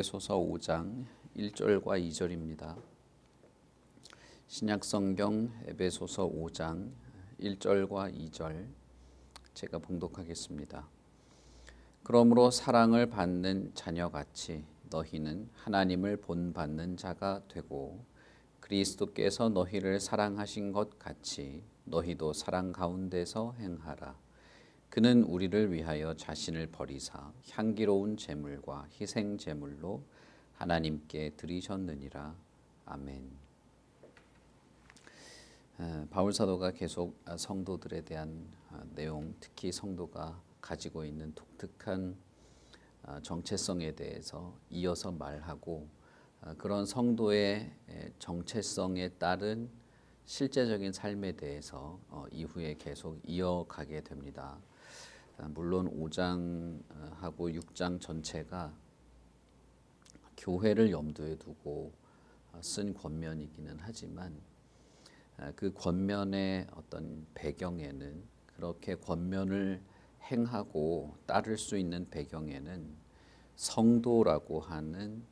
에베소서 5장 1절과 2절입니다. 신약성경 에베소서 5장 1절과 2절 제가 봉독하겠습니다. 그러므로 사랑을 받는 자녀같이 너희는 하나님을 본받는 자가 되고 그리스도께서 너희를 사랑하신 것 같이 너희도 사랑 가운데서 행하라. 그는 우리를 위하여 자신을 버리사 향기로운 제물과 희생 제물로 하나님께 드리셨느니라. 아멘. 바울 사도가 계속 성도들에 대한 내용, 특히 성도가 가지고 있는 독특한 정체성에 대해서 이어서 말하고 그런 성도의 정체성에 따른 실제적인 삶에 대해서 이후에 계속 이어가게 됩니다. 물론 5장하고 6장 전체가 교회를 염두에 두고 쓴 권면이기는 하지만 그 권면의 어떤 배경에는, 그렇게 권면을 행하고 따를 수 있는 배경에는 성도라고 하는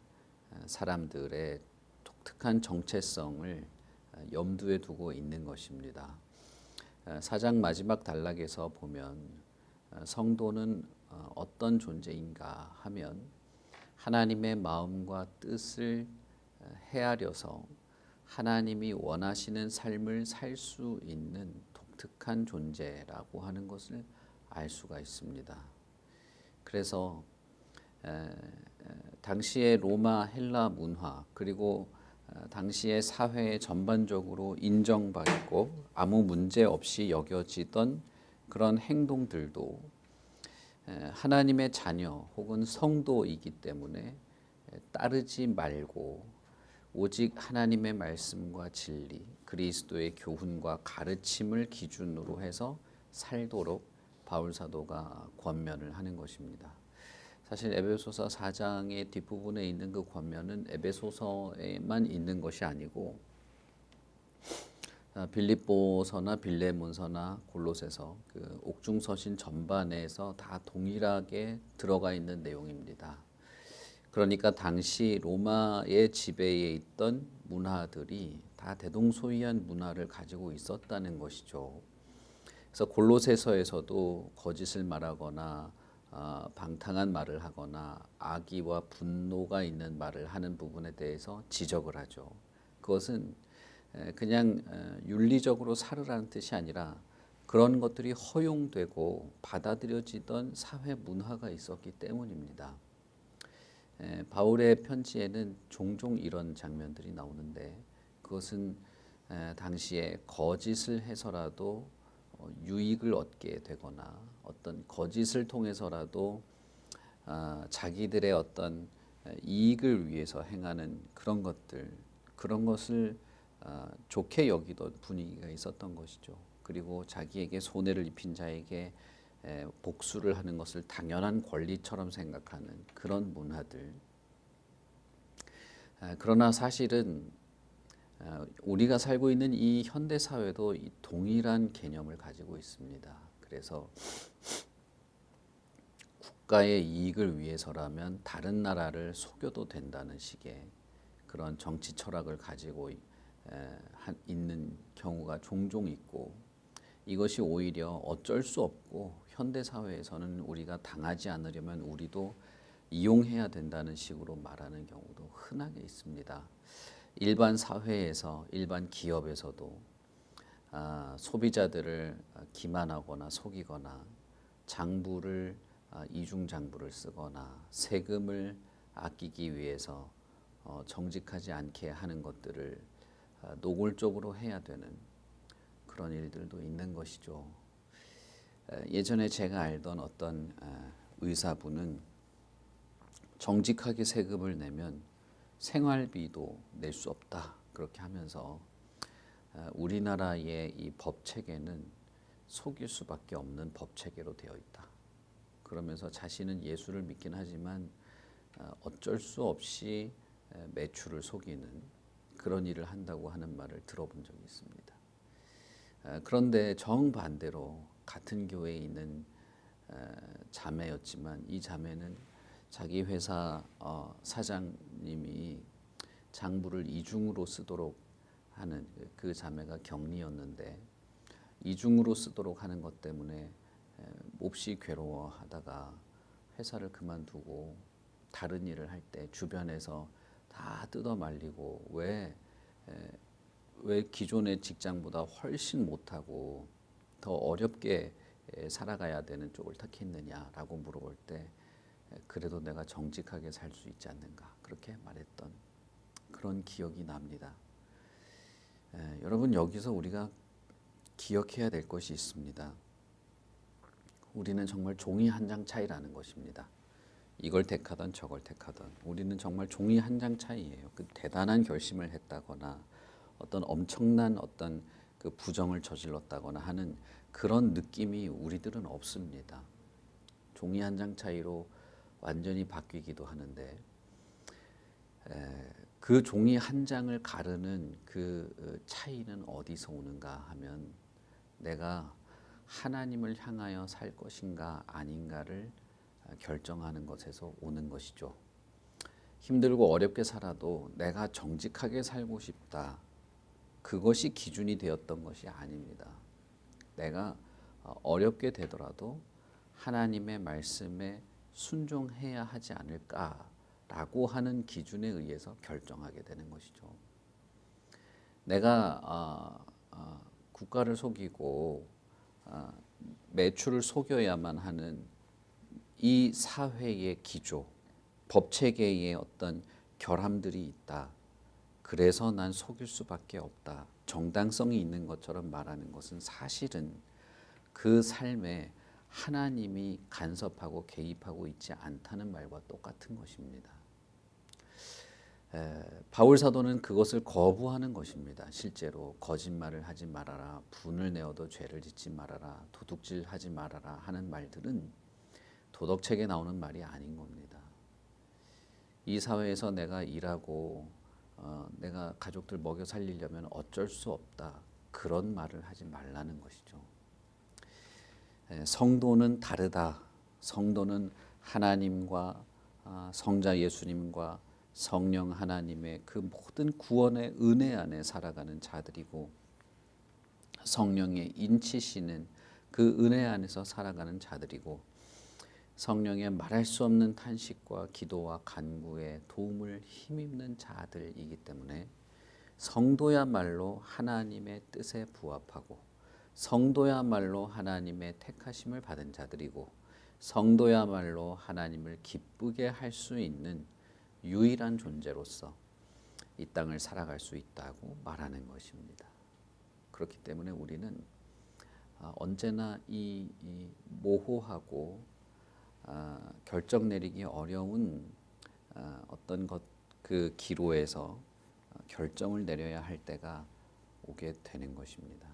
사람들의 독특한 정체성을 염두에 두고 있는 것입니다. 4장 마지막 단락에서 보면 성도는 어떤 존재인가 하면 하나님의 마음과 뜻을 헤아려서 하나님이 원하시는 삶을 살 수 있는 독특한 존재라고 하는 것을 알 수가 있습니다. 그래서 당시의 로마 헬라 문화, 그리고 당시의 사회에 전반적으로 인정받고 아무 문제 없이 여겨지던 그런 행동들도 하나님의 자녀 혹은 성도이기 때문에 따르지 말고 오직 하나님의 말씀과 진리, 그리스도의 교훈과 가르침을 기준으로 해서 살도록 바울 사도가 권면을 하는 것입니다. 사실 에베소서 4장의 뒷부분에 있는 그 권면은 에베소서에만 있는 것이 아니고 빌립보서나 빌레몬서나 골로새서, 그 옥중서신 전반에서 다 동일하게 들어가 있는 내용입니다. 그러니까 당시 로마의 지배에 있던 문화들이 다 대동소이한 문화를 가지고 있었다는 것이죠. 그래서 골로새서에서도 거짓을 말하거나 방탕한 말을 하거나 악의와 분노가 있는 말을 하는 부분에 대해서 지적을 하죠. 그것은 그냥 윤리적으로 살으라는 뜻이 아니라 그런 것들이 허용되고 받아들여지던 사회 문화가 있었기 때문입니다. 바울의 편지에는 종종 이런 장면들이 나오는데 그것은 당시에 거짓을 해서라도 유익을 얻게 되거나 어떤 거짓을 통해서라도 자기들의 어떤 이익을 위해서 행하는 그런 것들, 그런 것을 좋게 여기던 분위기가 있었던 것이죠. 그리고 자기에게 손해를 입힌 자에게 복수를 하는 것을 당연한 권리처럼 생각하는 그런 문화들. 그러나 사실은 우리가 살고 있는 이 현대 사회도 이 동일한 개념을 가지고 있습니다. 그래서 국가의 이익을 위해서라면 다른 나라를 속여도 된다는 식의 그런 정치 철학을 가지고 있는 경우가 종종 있고, 이것이 오히려 어쩔 수 없고 현대 사회에서는 우리가 당하지 않으려면 우리도 이용해야 된다는 식으로 말하는 경우도 흔하게 있습니다. 일반 사회에서, 일반 기업에서도 소비자들을 기만하거나 속이거나 장부를 이중장부를 쓰거나 세금을 아끼기 위해서 정직하지 않게 하는 것들을 노골적으로 해야 되는 그런 일들도 있는 것이죠. 예전에 제가 알던 어떤 의사분은 정직하게 세금을 내면 생활비도 낼 수 없다, 그렇게 하면서 우리나라의 이 법 체계는 속일 수밖에 없는 법 체계로 되어 있다, 그러면서 자신은 예수를 믿긴 하지만 어쩔 수 없이 매출을 속이는 그런 일을 한다고 하는 말을 들어본 적이 있습니다. 그런데 정반대로 같은 교회에 있는 자매였지만 이 자매는 자기 회사 사장님이 장부를 이중으로 쓰도록 하는 그 자매가 격리였는데 이중으로 쓰도록 하는 것 때문에 몹시 괴로워하다가 회사를 그만두고 다른 일을 할 때 주변에서 다 뜯어 말리고 왜 기존의 직장보다 훨씬 못하고 더 어렵게 살아가야 되는 쪽을 택했느냐라고 물어볼 때 그래도 내가 정직하게 살 수 있지 않는가 그렇게 말했던 그런 기억이 납니다. 여러분 여기서 우리가 기억해야 될 것이 있습니다. 우리는 정말 종이 한 장 차이라는 것입니다. 이걸 택하든 저걸 택하든 우리는 정말 종이 한 장 차이예요. 그 대단한 결심을 했다거나 어떤 엄청난 어떤 그 부정을 저질렀다거나 하는 그런 느낌이 우리들은 없습니다. 종이 한 장 차이로 완전히 바뀌기도 하는데 그 종이 한 장을 가르는 그 차이는 어디서 오는가 하면 내가 하나님을 향하여 살 것인가 아닌가를 결정하는 것에서 오는 것이죠. 힘들고 어렵게 살아도 내가 정직하게 살고 싶다. 그것이 기준이 되었던 것이 아닙니다. 내가 어렵게 되더라도 하나님의 말씀에 순종해야 하지 않을까라고 하는 기준에 의해서 결정하게 되는 것이죠. 내가 국가를 속이고 매출을 속여야만 하는 이 사회의 기조, 법체계의 어떤 결함들이 있다. 그래서 난 속일 수밖에 없다. 정당성이 있는 것처럼 말하는 것은 사실은 그 삶에 하나님이 간섭하고 개입하고 있지 않다는 말과 똑같은 것입니다. 바울 사도는 그것을 거부하는 것입니다. 실제로 거짓말을 하지 말아라, 분을 내어도 죄를 짓지 말아라, 도둑질하지 말아라 하는 말들은 도덕책에 나오는 말이 아닌 겁니다. 이 사회에서 내가 일하고 내가 가족들 먹여 살리려면 어쩔 수 없다. 그런 말을 하지 말라는 것이죠. 성도는 다르다. 성도는 하나님과 성자 예수님과 성령 하나님의 그 모든 구원의 은혜 안에 살아가는 자들이고 성령의 인치시는 그 은혜 안에서 살아가는 자들이고 성령의 말할 수 없는 탄식과 기도와 간구에 도움을 힘입는 자들이기 때문에 성도야말로 하나님의 뜻에 부합하고 성도야말로 하나님의 택하심을 받은 자들이고 성도야말로 하나님을 기쁘게 할 수 있는 유일한 존재로서 이 땅을 살아갈 수 있다고 말하는 것입니다. 그렇기 때문에 우리는 언제나 이 모호하고 결정 내리기 어려운 어떤 그 기로에서 결정을 내려야 할 때가 오게 되는 것입니다.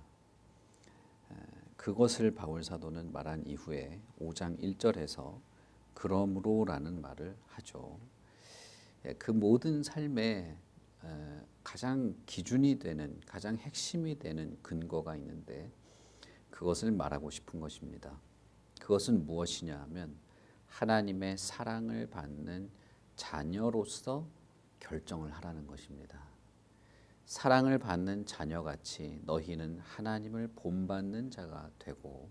그것을 바울 사도는 말한 이후에 5장 1절에서 그러므로라는 말을 하죠. 그 모든 삶에 가장 기준이 되는 가장 핵심이 되는 근거가 있는데 그것을 말하고 싶은 것입니다. 그것은 무엇이냐 하면 하나님의 사랑을 받는 자녀로서 결정을 하라는 것입니다. 사랑을 받는 자녀같이 너희는 하나님을 본받는 자가 되고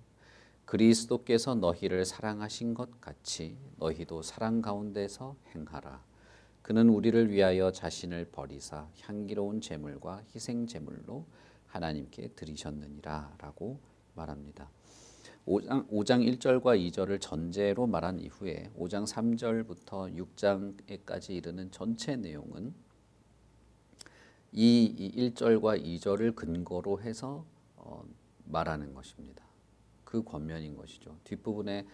그리스도께서 너희를 사랑하신 것 같이 너희도 사랑 가운데서 행하라. 그는 우리를 위하여 자신을 버리사 향기로운 제물과 희생 제물로 하나님께 드리셨느니라 라고 말합니다. 5장 1절과 2절을 전제로 말한 이후에 5장 3절부터 6장에까지 이르는 전체 내용은 이 1절과 2절을 근거로 해서 말하는 것입니다. 그 권면인 것이죠. 뒷부분에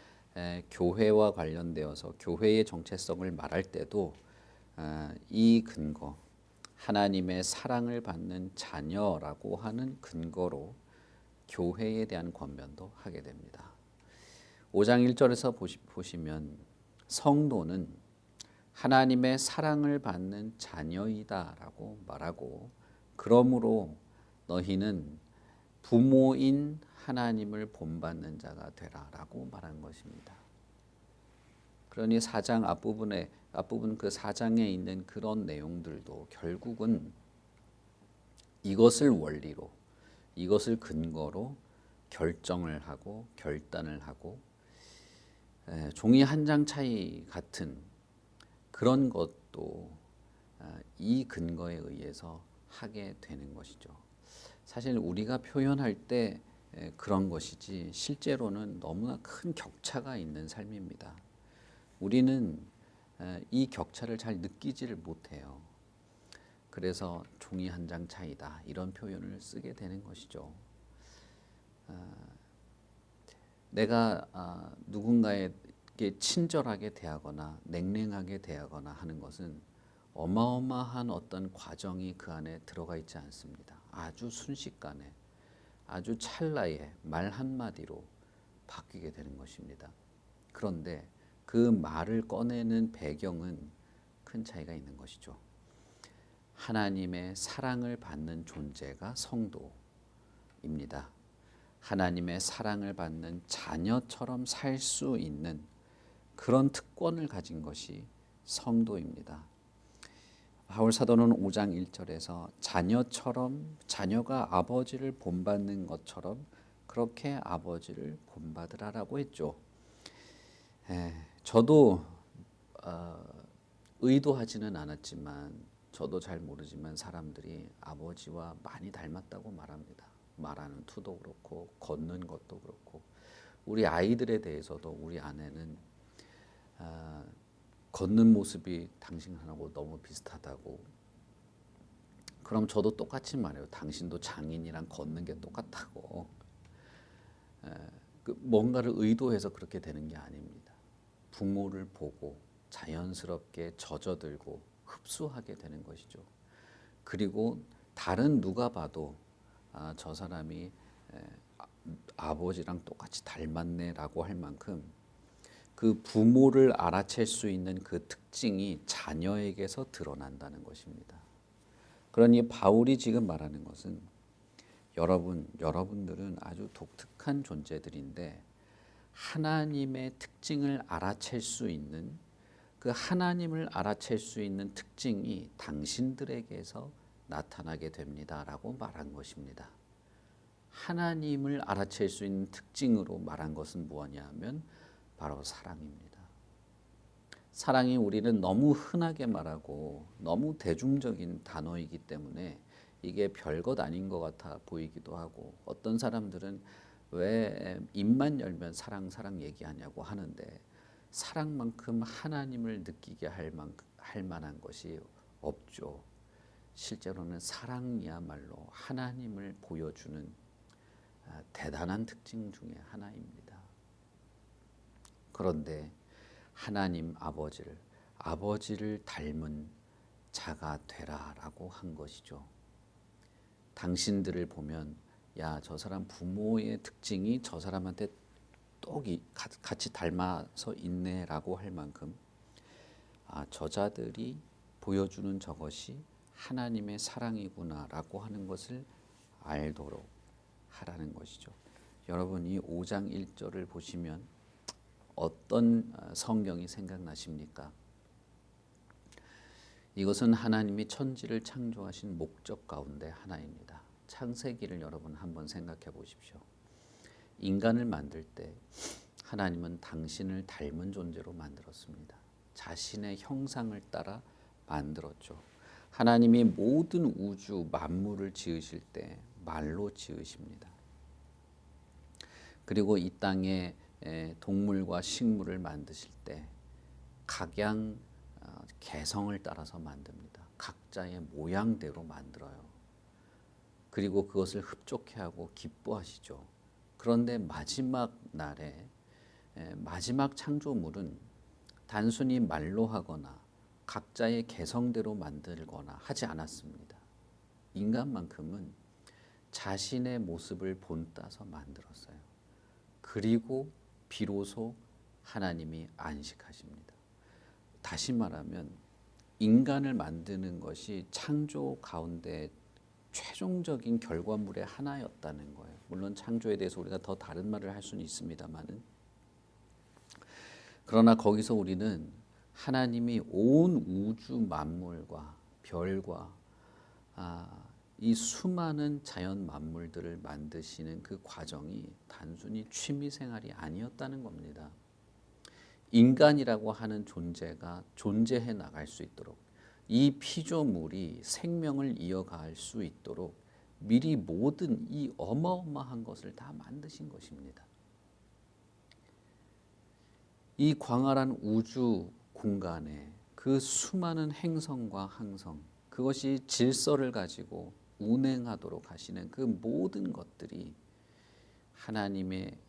교회와 관련되어서 교회의 정체성을 말할 때도 이 근거, 하나님의 사랑을 받는 자녀라고 하는 근거로 교회에 대한 권면도 하게 됩니다. 5장 1절에서 보시면 성도는 하나님의 사랑을 받는 자녀이다라고 말하고 그러므로 너희는 부모인 하나님을 본받는 자가 되라라고 말한 것입니다. 그러니 4장 앞부분 그 4장에 있는 그런 내용들도 결국은 이것을 원리로, 이것을 근거로 결정을 하고 결단을 하고 종이 한 장 차이 같은 그런 것도 이 근거에 의해서 하게 되는 것이죠. 사실 우리가 표현할 때 그런 것이지 실제로는 너무나 큰 격차가 있는 삶입니다. 우리는 이 격차를 잘 느끼지를 못해요. 그래서 종이 한 장 차이다 이런 표현을 쓰게 되는 것이죠. 내가 누군가에게 친절하게 대하거나 냉랭하게 대하거나 하는 것은 어마어마한 어떤 과정이 그 안에 들어가 있지 않습니다. 아주 순식간에 아주 찰나에 말 한마디로 바뀌게 되는 것입니다. 그런데 그 말을 꺼내는 배경은 큰 차이가 있는 것이죠. 하나님의 사랑을 받는 존재가 성도입니다. 하나님의 사랑을 받는 자녀처럼 살 수 있는 그런 특권을 가진 것이 성도입니다. 바울 사도는 5장 1절에서 자녀가 아버지를 본받는 것처럼 그렇게 아버지를 본받으라라고 했죠. 저도 의도하지는 않았지만 저도 잘 모르지만 사람들이 아버지와 많이 닮았다고 말합니다. 말하는 투도 그렇고 걷는 것도 그렇고 우리 아이들에 대해서도 우리 아내는 걷는 모습이 당신하고 너무 비슷하다고. 그럼 저도 똑같이 말해요. 당신도 장인이랑 걷는 게 똑같다고. 뭔가를 의도해서 그렇게 되는 게 아닙니다. 부모를 보고 자연스럽게 젖어들고 흡수하게 되는 것이죠. 그리고 다른 누가 봐도 저 사람이 아버지랑 똑같이 닮았네라고 할 만큼 그 부모를 알아챌 수 있는 그 특징이 자녀에게서 드러난다는 것입니다. 그러니 바울이 지금 말하는 것은 여러분들은 아주 독특한 존재들인데 하나님의 특징을 알아챌 수 있는 그 하나님을 알아챌 수 있는 특징이 당신들에게서 나타나게 됩니다라고 말한 것입니다. 하나님을 알아챌 수 있는 특징으로 말한 것은 무엇이냐 하면 바로 사랑입니다. 사랑이 우리는 너무 흔하게 말하고 너무 대중적인 단어이기 때문에 이게 별것 아닌 것 같아 보이기도 하고 어떤 사람들은 왜 입만 열면 사랑 얘기하냐고 하는데 사랑만큼 하나님을 느끼게 할 만한 것이 없죠. 실제로는 사랑이야말로 하나님을 보여주는 대단한 특징 중에 하나입니다. 그런데 하나님 아버지를 닮은 자가 되라라고 한 것이죠. 당신들을 보면 야, 저 사람 부모의 특징이 저 사람한테 같이 닮아서 있네라고 할 만큼 저자들이 보여주는 저것이 하나님의 사랑이구나라고 하는 것을 알도록 하라는 것이죠. 여러분 이 5장 1절을 보시면 어떤 성경이 생각나십니까? 이것은 하나님이 천지를 창조하신 목적 가운데 하나입니다. 창세기를 여러분 한번 생각해 보십시오. 인간을 만들 때 하나님은 당신을 닮은 존재로 만들었습니다. 자신의 형상을 따라 만들었죠. 하나님이 모든 우주 만물을 지으실 때 말로 지으십니다. 그리고 이 땅에 동물과 식물을 만드실 때 각양 개성을 따라서 만듭니다. 각자의 모양대로 만들어요. 그리고 그것을 흡족해하고 기뻐하시죠. 그런데 마지막 날에 마지막 창조물은 단순히 말로 하거나 각자의 개성대로 만들거나 하지 않았습니다. 인간만큼은 자신의 모습을 본따서 만들었어요. 그리고 비로소 하나님이 안식하십니다. 다시 말하면 인간을 만드는 것이 창조 가운데 최종적인 결과물의 하나였다는 거예요. 물론 창조에 대해서 우리가 더 다른 말을 할 수는 있습니다만은 그러나 거기서 우리는 하나님이 온 우주 만물과 별과 이 수많은 자연 만물들을 만드시는 그 과정이 단순히 취미 생활이 아니었다는 겁니다. 인간이라고 하는 존재가 존재해 나갈 수 있도록, 이 피조물이 생명을 이어갈 수 있도록 미리 모든 이 어마어마한 것을 다 만드신 것입니다. 이 광활한 우주 공간에 그 수많은 행성과 항성, 그것이 질서를 가지고 운행하도록 하시는 그 모든 것들이 하나님의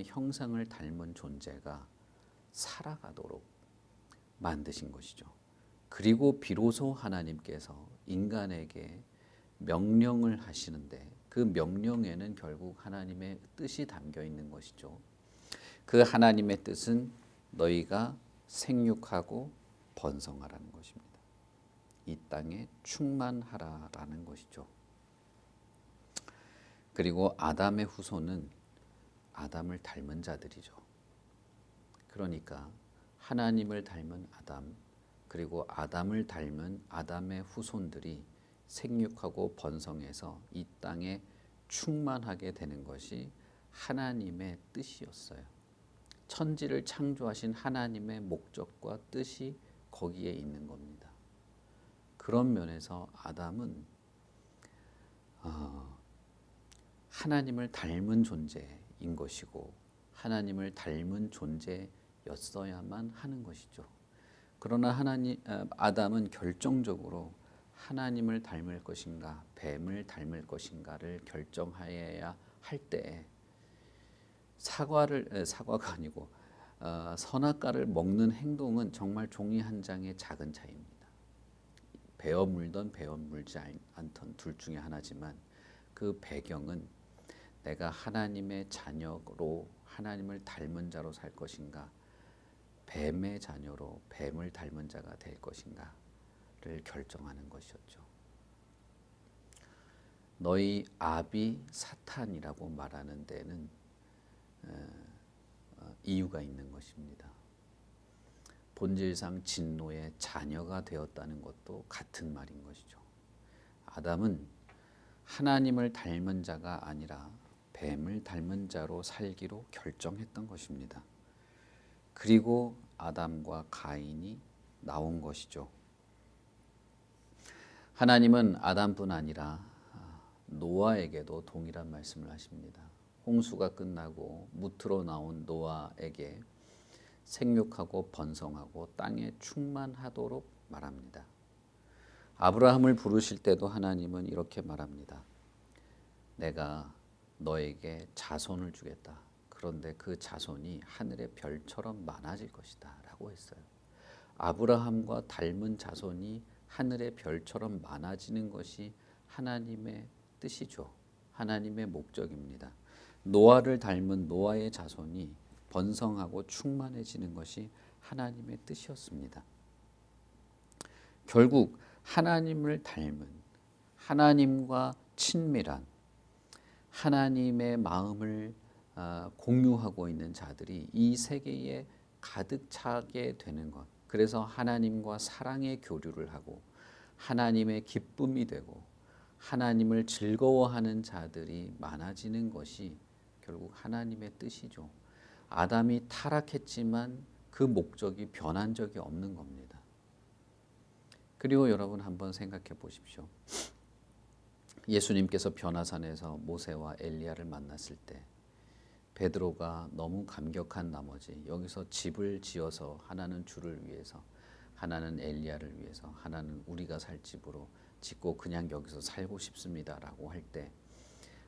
형상을 닮은 존재가 살아가도록 만드신 것이죠. 그리고 비로소 하나님께서 인간에게 명령을 하시는데 그 명령에는 결국 하나님의 뜻이 담겨 있는 것이죠. 그 하나님의 뜻은 너희가 생육하고 번성하라는 것입니다. 이 땅에 충만하라라는 것이죠. 그리고 아담의 후손은 아담을 닮은 자들이죠. 그러니까 하나님을 닮은 아담, 그리고 아담을 닮은 아담의 후손들이 생육하고 번성해서 이 땅에 충만하게 되는 것이 하나님의 뜻이었어요. 천지를 창조하신 하나님의 목적과 뜻이 거기에 있는 겁니다. 그런 면에서 아담은 하나님을 닮은 존재인 것이고 하나님을 닮은 존재였어야만 하는 것이죠. 그러나 아담은 결정적으로 하나님을 닮을 것인가 뱀을 닮을 것인가를 결정하여야 할 때에 사과가 아니고 선악과를 먹는 행동은 정말 종이 한 장의 작은 차이입니다. 베어 물던 베어 물지 않던 둘 중에 하나지만 그 배경은 내가 하나님의 자녀로 하나님을 닮은 자로 살 것인가 뱀의 자녀로 뱀을 닮은 자가 될 것인가를 결정하는 것이었죠. 너희 아비 사탄이라고 말하는 데는 이유가 있는 것입니다. 본질상 진노의 자녀가 되었다는 것도 같은 말인 것이죠. 아담은 하나님을 닮은 자가 아니라 뱀을 닮은 자로 살기로 결정했던 것입니다. 그리고 아담과 가인이 나온 것이죠. 하나님은 아담뿐 아니라 노아에게도 동일한 말씀을 하십니다. 홍수가 끝나고 무트로 나온 노아에게 생육하고 번성하고 땅에 충만하도록 말합니다. 아브라함을 부르실 때도 하나님은 이렇게 말합니다. 내가 너에게 자손을 주겠다. 그런데 그 자손이 하늘의 별처럼 많아질 것이다 라고 했어요. 아브라함과 닮은 자손이 하늘의 별처럼 많아지는 것이 하나님의 뜻이죠. 하나님의 목적입니다. 노아를 닮은 노아의 자손이 번성하고 충만해지는 것이 하나님의 뜻이었습니다. 결국 하나님을 닮은 하나님과 친밀한 하나님의 마음을 공유하고 있는 자들이 이 세계에 가득 차게 되는 것. 그래서 하나님과 사랑의 교류를 하고 하나님의 기쁨이 되고 하나님을 즐거워하는 자들이 많아지는 것이 결국 하나님의 뜻이죠. 아담이 타락했지만 그 목적이 변한 적이 없는 겁니다. 그리고 여러분 한번 생각해 보십시오. 예수님께서 변화산에서 모세와 엘리야를 만났을 때 베드로가 너무 감격한 나머지 여기서 집을 지어서 하나는 주를 위해서 하나는 엘리야를 위해서 하나는 우리가 살 집으로 짓고 그냥 여기서 살고 싶습니다라고 할 때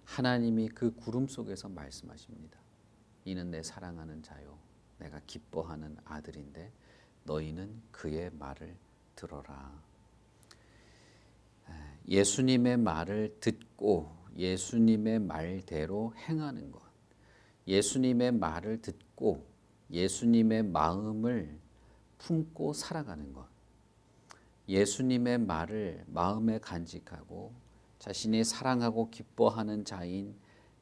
하나님이 그 구름 속에서 말씀하십니다. 이는 내 사랑하는 자요 내가 기뻐하는 아들인데 너희는 그의 말을 들어라. 예수님의 말을 듣고 예수님의 말대로 행하는 것, 예수님의 말을 듣고 예수님의 마음을 품고 살아가는 것, 예수님의 말을 마음에 간직하고 자신이 사랑하고 기뻐하는 자인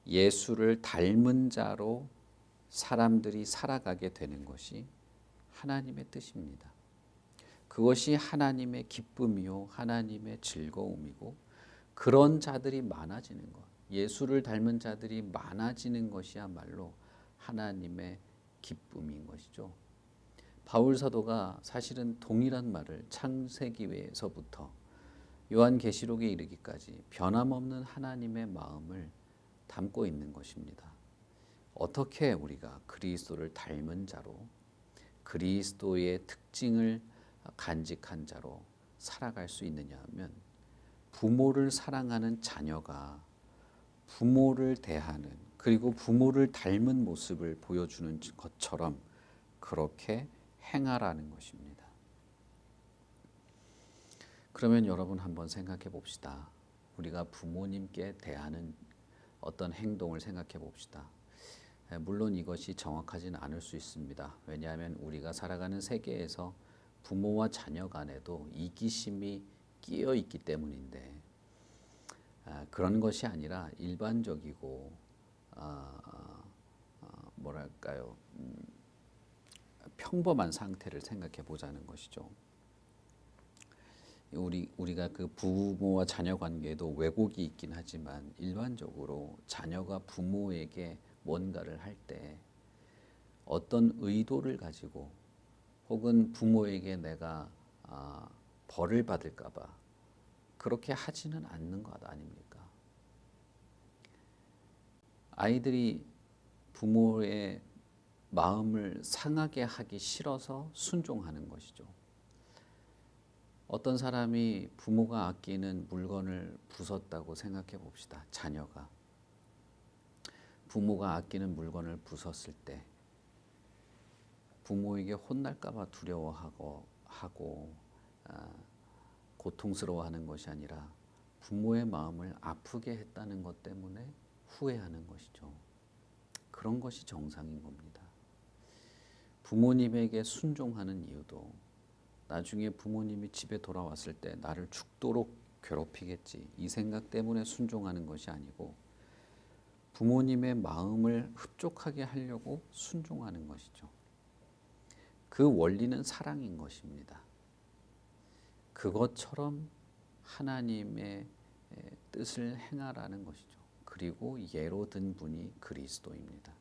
예수를 닮은 자로 사람들이 살아가게 되는 것이 하나님의 뜻입니다. 그것이 하나님의 기쁨이요 하나님의 즐거움이고 그런 자들이 많아지는 것, 예수를 닮은 자들이 많아지는 것이야말로 하나님의 기쁨인 것이죠. 바울 사도가 사실은 동일한 말을 창세기에서부터 요한계시록에 이르기까지 변함없는 하나님의 마음을 담고 있는 것입니다. 어떻게 우리가 그리스도를 닮은 자로 그리스도의 특징을 간직한 자로 살아갈 수 있느냐 하면 부모를 사랑하는 자녀가 부모를 대하는 그리고 부모를 닮은 모습을 보여주는 것처럼 그렇게 행하라는 것입니다. 그러면 여러분 한번 생각해 봅시다. 우리가 부모님께 대하는 어떤 행동을 생각해 봅시다. 물론 이것이 정확하지는 않을 수 있습니다. 왜냐하면 우리가 살아가는 세계에서 부모와 자녀 간에도 이기심이 끼어 있기 때문인데 그런 것이 아니라 일반적이고 뭐랄까요 평범한 상태를 생각해 보자는 것이죠. 우리가 그 부모와 자녀 관계에도 왜곡이 있긴 하지만 일반적으로 자녀가 부모에게 뭔가를 할 때 어떤 의도를 가지고 혹은 부모에게 내가 벌을 받을까 봐 그렇게 하지는 않는 것 아닙니까? 아이들이 부모의 마음을 상하게 하기 싫어서 순종하는 것이죠. 어떤 사람이 부모가 아끼는 물건을 부쉈다고 생각해 봅시다. 자녀가 부모가 아끼는 물건을 부쉈을 때 부모에게 혼날까 봐 두려워하고 고통스러워하는 것이 아니라 부모의 마음을 아프게 했다는 것 때문에 후회하는 것이죠. 그런 것이 정상인 겁니다. 부모님에게 순종하는 이유도 나중에 부모님이 집에 돌아왔을 때 나를 죽도록 괴롭히겠지 이 생각 때문에 순종하는 것이 아니고 부모님의 마음을 흡족하게 하려고 순종하는 것이죠. 그 원리는 사랑인 것입니다. 그것처럼 하나님의 뜻을 행하라는 것이죠. 그리고 예로 든 분이 그리스도입니다.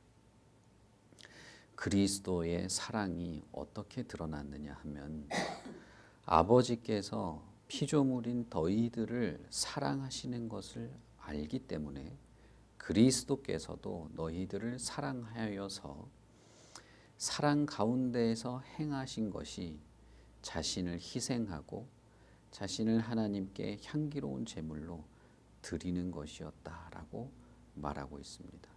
그리스도의 사랑이 어떻게 드러났느냐 하면 아버지께서 피조물인 너희들을 사랑하시는 것을 알기 때문에 그리스도께서도 너희들을 사랑하여서 사랑 가운데에서 행하신 것이 자신을 희생하고 자신을 하나님께 향기로운 제물로 드리는 것이었다라고 말하고 있습니다.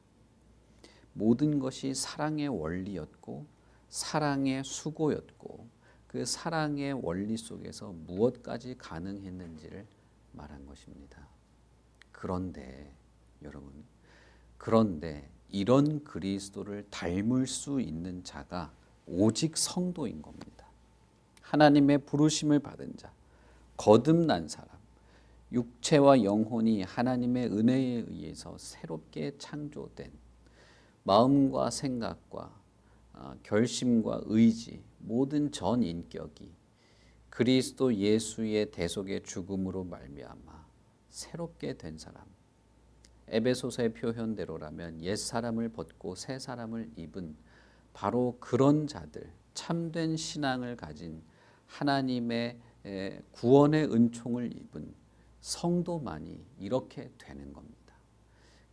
모든 것이 사랑의 원리였고 사랑의 수고였고 그 사랑의 원리 속에서 무엇까지 가능했는지를 말한 것입니다. 그런데 여러분, 그런데 이런 그리스도를 닮을 수 있는 자가 오직 성도인 겁니다. 하나님의 부르심을 받은 자, 거듭난 사람, 육체와 영혼이 하나님의 은혜에 의해서 새롭게 창조된 마음과 생각과 결심과 의지, 모든 전 인격이 그리스도 예수의 대속의 죽음으로 말미암아 새롭게 된 사람. 에베소서의 표현대로라면 옛 사람을 벗고 새 사람을 입은 바로 그런 자들, 참된 신앙을 가진 하나님의 구원의 은총을 입은 성도만이 이렇게 되는 겁니다.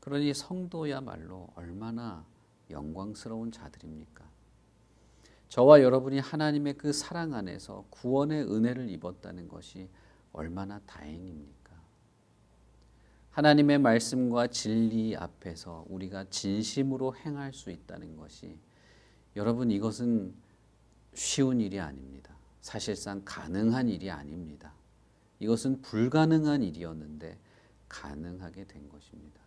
그러니 성도야말로 얼마나 영광스러운 자들입니까? 저와 여러분이 하나님의 그 사랑 안에서 구원의 은혜를 입었다는 것이 얼마나 다행입니까? 하나님의 말씀과 진리 앞에서 우리가 진심으로 행할 수 있다는 것이 여러분 이것은 쉬운 일이 아닙니다. 사실상 가능한 일이 아닙니다. 이것은 불가능한 일이었는데 가능하게 된 것입니다.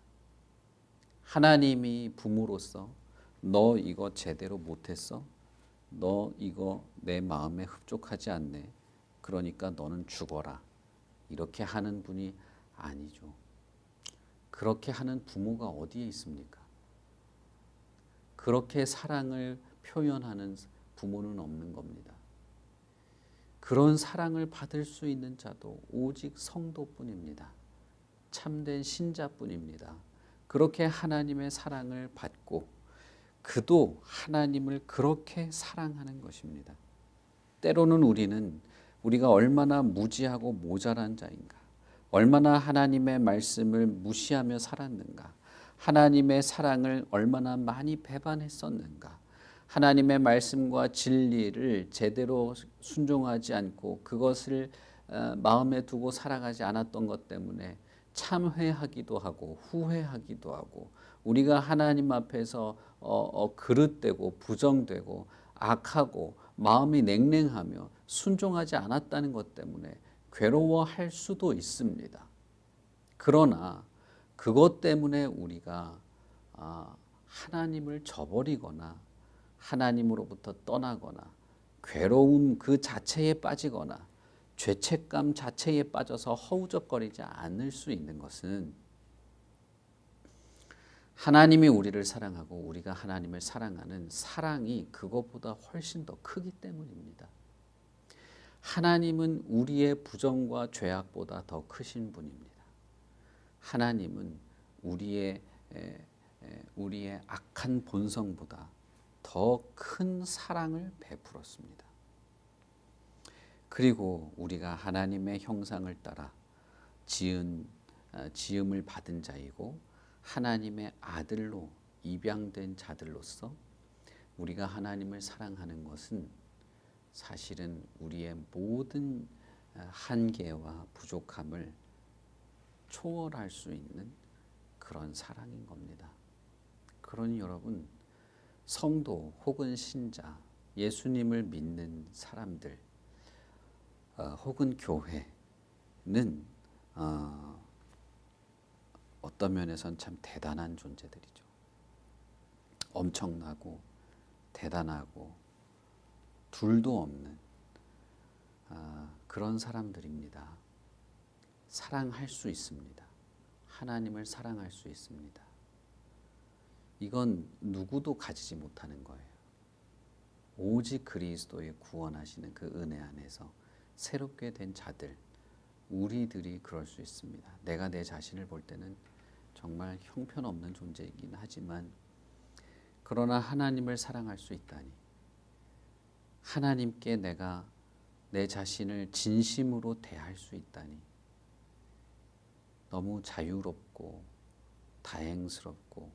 하나님이 부모로서 너 이거 제대로 못했어? 너 이거 내 마음에 흡족하지 않네. 그러니까 너는 죽어라. 이렇게 하는 분이 아니죠. 그렇게 하는 부모가 어디에 있습니까? 그렇게 사랑을 표현하는 부모는 없는 겁니다. 그런 사랑을 받을 수 있는 자도 오직 성도뿐입니다. 참된 신자뿐입니다. 그렇게 하나님의 사랑을 받고 그도 하나님을 그렇게 사랑하는 것입니다. 때로는 우리가 얼마나 무지하고 모자란 자인가, 얼마나 하나님의 말씀을 무시하며 살았는가, 하나님의 사랑을 얼마나 많이 배반했었는가, 하나님의 말씀과 진리를 제대로 순종하지 않고 그것을 마음에 두고 살아가지 않았던 것 때문에 참회하기도 하고 후회하기도 하고 우리가 하나님 앞에서 그릇되고 부정되고 악하고 마음이 냉랭하며 순종하지 않았다는 것 때문에 괴로워할 수도 있습니다. 그러나 그것 때문에 우리가 하나님을 저버리거나 하나님으로부터 떠나거나 괴로움 그 자체에 빠지거나 죄책감 자체에 빠져서 허우적거리지 않을 수 있는 것은 하나님이 우리를 사랑하고 우리가 하나님을 사랑하는 사랑이 그것보다 훨씬 더 크기 때문입니다. 하나님은 우리의 부정과 죄악보다 더 크신 분입니다. 하나님은 우리의 악한 본성보다 더 큰 사랑을 베풀었습니다. 그리고 우리가 하나님의 형상을 따라 지음을 받은 자이고 하나님의 아들로 입양된 자들로서 우리가 하나님을 사랑하는 것은 사실은 우리의 모든 한계와 부족함을 초월할 수 있는 그런 사랑인 겁니다. 그러니 여러분, 성도 혹은 신자, 예수님을 믿는 사람들 혹은 교회는 어떤 면에선 참 대단한 존재들이죠. 엄청나고 대단하고 둘도 없는 그런 사람들입니다. 사랑할 수 있습니다. 하나님을 사랑할 수 있습니다. 이건 누구도 가지지 못하는 거예요. 오직 그리스도의 구원하시는 그 은혜 안에서 새롭게 된 자들, 우리들이 그럴 수 있습니다. 내가 내 자신을 볼 때는 정말 형편없는 존재이긴 하지만 그러나 하나님을 사랑할 수 있다니, 하나님께 내가 내 자신을 진심으로 대할 수 있다니 너무 자유롭고 다행스럽고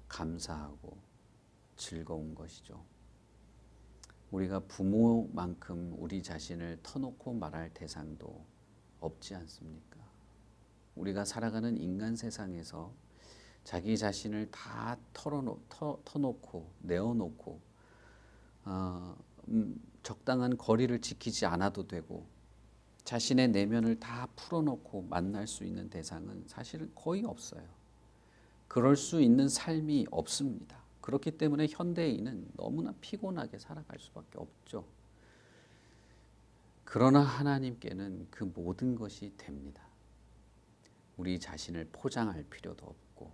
감사하고 즐거운 것이죠. 우리가 부모만큼 우리 자신을 터놓고 말할 대상도 없지 않습니까? 우리가 살아가는 인간 세상에서 자기 자신을 다 터놓고 내어놓고 적당한 거리를 지키지 않아도 되고 자신의 내면을 다 풀어놓고 만날 수 있는 대상은 사실은 거의 없어요. 그럴 수 있는 삶이 없습니다. 그렇기 때문에 현대인은 너무나 피곤하게 살아갈 수밖에 없죠. 그러나 하나님께는 그 모든 것이 됩니다. 우리 자신을 포장할 필요도 없고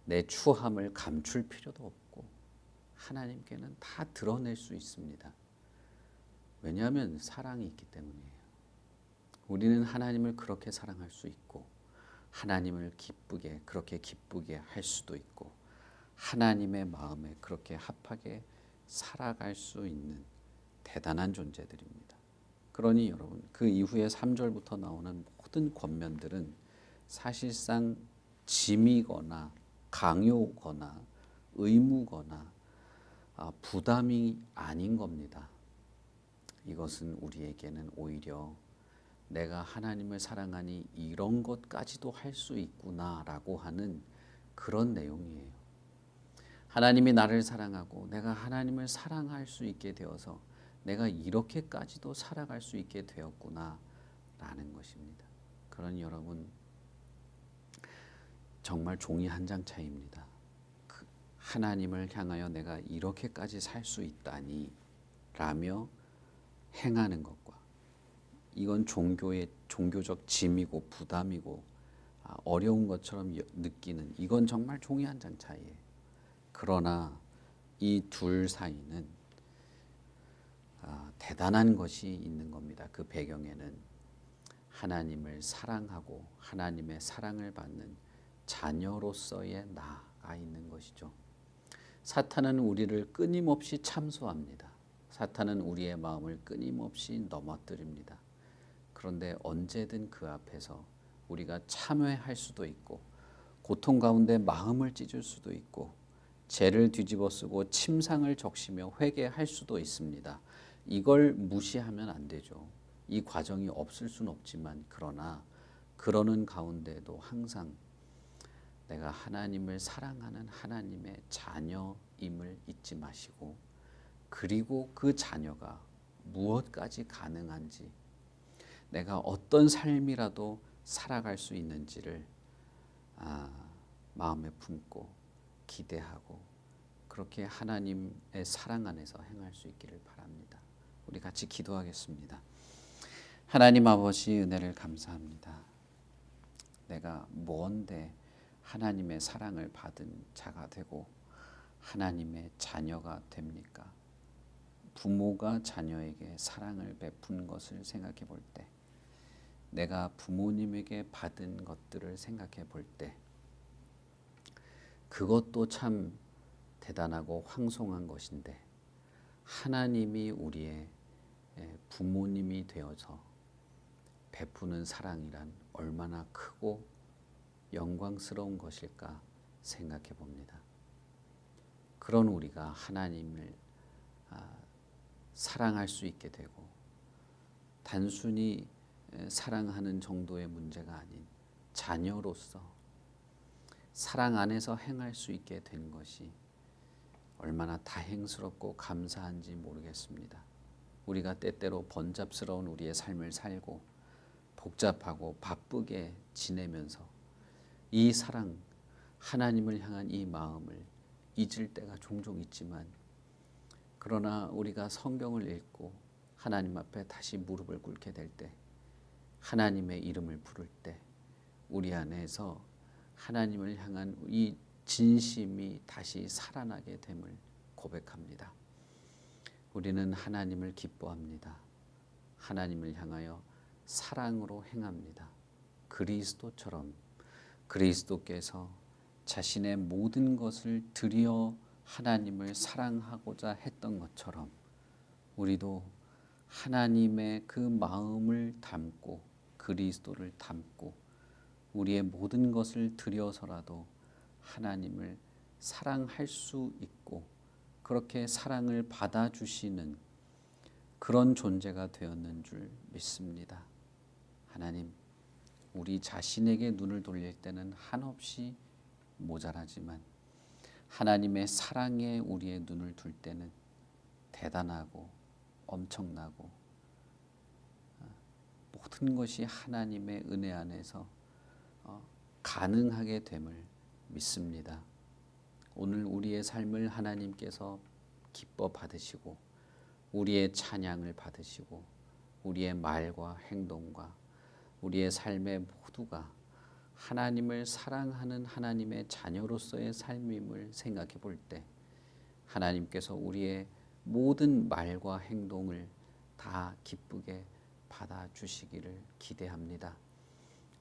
내 추함을 감출 필요도 없고 하나님께는 다 드러낼 수 있습니다. 왜냐하면 사랑이 있기 때문이에요. 우리는 하나님을 그렇게 사랑할 수 있고 하나님을 그렇게 기쁘게 할 수도 있고 하나님의 마음에 그렇게 합하게 살아갈 수 있는 대단한 존재들입니다. 그러니 여러분, 그 이후에 3절부터 나오는 모든 권면들은 사실상 짐이거나 강요거나 의무거나 부담이 아닌 겁니다. 이것은 우리에게는 오히려 내가 하나님을 사랑하니 이런 것까지도 할 수 있구나라고 하는 그런 내용이에요. 하나님이 나를 사랑하고 내가 하나님을 사랑할 수 있게 되어서 내가 이렇게까지도 살아갈 수 있게 되었구나라는 것입니다. 그러니 여러분, 정말 종이 한 장 차이입니다. 하나님을 향하여 내가 이렇게까지 살 수 있다니 라며 행하는 것과 이건 종교적 짐이고 부담이고 어려운 것처럼 느끼는, 이건 정말 종이 한 장 차이예요. 그러나 이 둘 사이는 대단한 것이 있는 겁니다. 그 배경에는 하나님을 사랑하고 하나님의 사랑을 받는 자녀로서의 나가 있는 것이죠. 사탄은 우리를 끊임없이 참소합니다. 사탄은 우리의 마음을 끊임없이 넘어뜨립니다. 그런데 언제든 그 앞에서 우리가 참회할 수도 있고 고통 가운데 마음을 찢을 수도 있고 죄를 뒤집어쓰고 침상을 적시며 회개할 수도 있습니다. 이걸 무시하면 안 되죠. 이 과정이 없을 수는 없지만 그러나 그러는 가운데도 항상 내가 하나님을 사랑하는 하나님의 자녀임을 잊지 마시고 그리고 그 자녀가 무엇까지 가능한지 내가 어떤 삶이라도 살아갈 수 있는지를 마음에 품고 기대하고 그렇게 하나님의 사랑 안에서 행할 수 있기를 바랍니다. 우리 같이 기도하겠습니다. 하나님 아버지 은혜를 감사합니다. 내가 뭔데 하나님의 사랑을 받은 자가 되고 하나님의 자녀가 됩니까? 부모가 자녀에게 사랑을 베푼 것을 생각해 볼 때, 내가 부모님에게 받은 것들을 생각해 볼 때, 그것도 참 대단하고 황송한 것인데 하나님이 우리의 부모님이 되어서 베푸는 사랑이란 얼마나 크고 영광스러운 것일까 생각해 봅니다. 그런 우리가 하나님을 사랑할 수 있게 되고 단순히 사랑하는 정도의 문제가 아닌 자녀로서 사랑 안에서 행할 수 있게 된 것이 얼마나 다행스럽고 감사한지 모르겠습니다. 우리가 때때로 번잡스러운 우리의 삶을 살고 복잡하고 바쁘게 지내면서 이 사랑, 하나님을 향한 이 마음을 잊을 때가 종종 있지만 그러나 우리가 성경을 읽고 하나님 앞에 다시 무릎을 꿇게 될 때 하나님의 이름을 부를 때 우리 안에서 하나님을 향한 이 진심이 다시 살아나게 됨을 고백합니다. 우리는 하나님을 기뻐합니다. 하나님을 향하여 사랑으로 행합니다. 그리스도처럼 그리스도께서 자신의 모든 것을 드려 하나님을 사랑하고자 했던 것처럼 우리도 하나님의 그 마음을 담고 그리스도를 담고 우리의 모든 것을 드려서라도 하나님을 사랑할 수 있고 그렇게 사랑을 받아주시는 그런 존재가 되었는 줄 믿습니다. 하나님, 우리 자신에게 눈을 돌릴 때는 한없이 모자라지만 하나님의 사랑에 우리의 눈을 둘 때는 대단하고 엄청나고 모든 것이 하나님의 은혜 안에서 가능하게 됨을 믿습니다. 오늘 우리의 삶을 하나님께서 기뻐 받으시고 우리의 찬양을 받으시고 우리의 말과 행동과 우리의 삶의 모두가 하나님을 사랑하는 하나님의 자녀로서의 삶임을 생각해 볼 때 하나님께서 우리의 모든 말과 행동을 다 기쁘게 받아주시기를 기대합니다.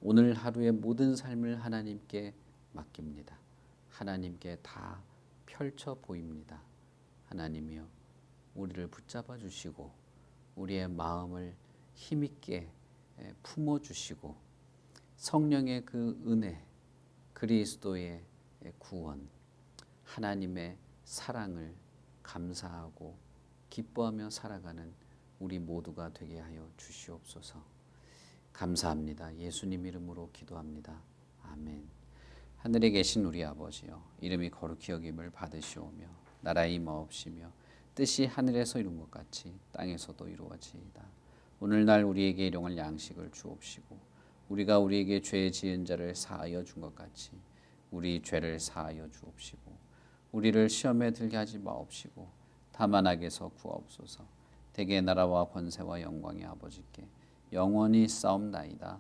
오늘 하루의 모든 삶을 하나님께 맡깁니다. 하나님께 다 펼쳐 보입니다. 하나님이여 우리를 붙잡아 주시고 우리의 마음을 힘있게 품어주시고 성령의 그 은혜, 그리스도의 구원, 하나님의 사랑을 감사하고 기뻐하며 살아가는 우리 모두가 되게 하여 주시옵소서. 감사합니다. 예수님 이름으로 기도합니다. 아멘. 하늘에 계신 우리 아버지여, 이름이 거룩히 여김을 받으시오며 나라의 임하옵시며 뜻이 하늘에서 이룬 것 같이 땅에서도 이루어지이다. 오늘날 우리에게 일용할 양식을 주옵시고 우리가 우리에게 죄 지은 자를 사하여 준 것 같이 우리 죄를 사하여 주옵시고 우리를 시험에 들게 하지 마옵시고 다만 악에서 구하옵소서. 대개 나라와 권세와 영광이 아버지께 영원히 싸움나이다.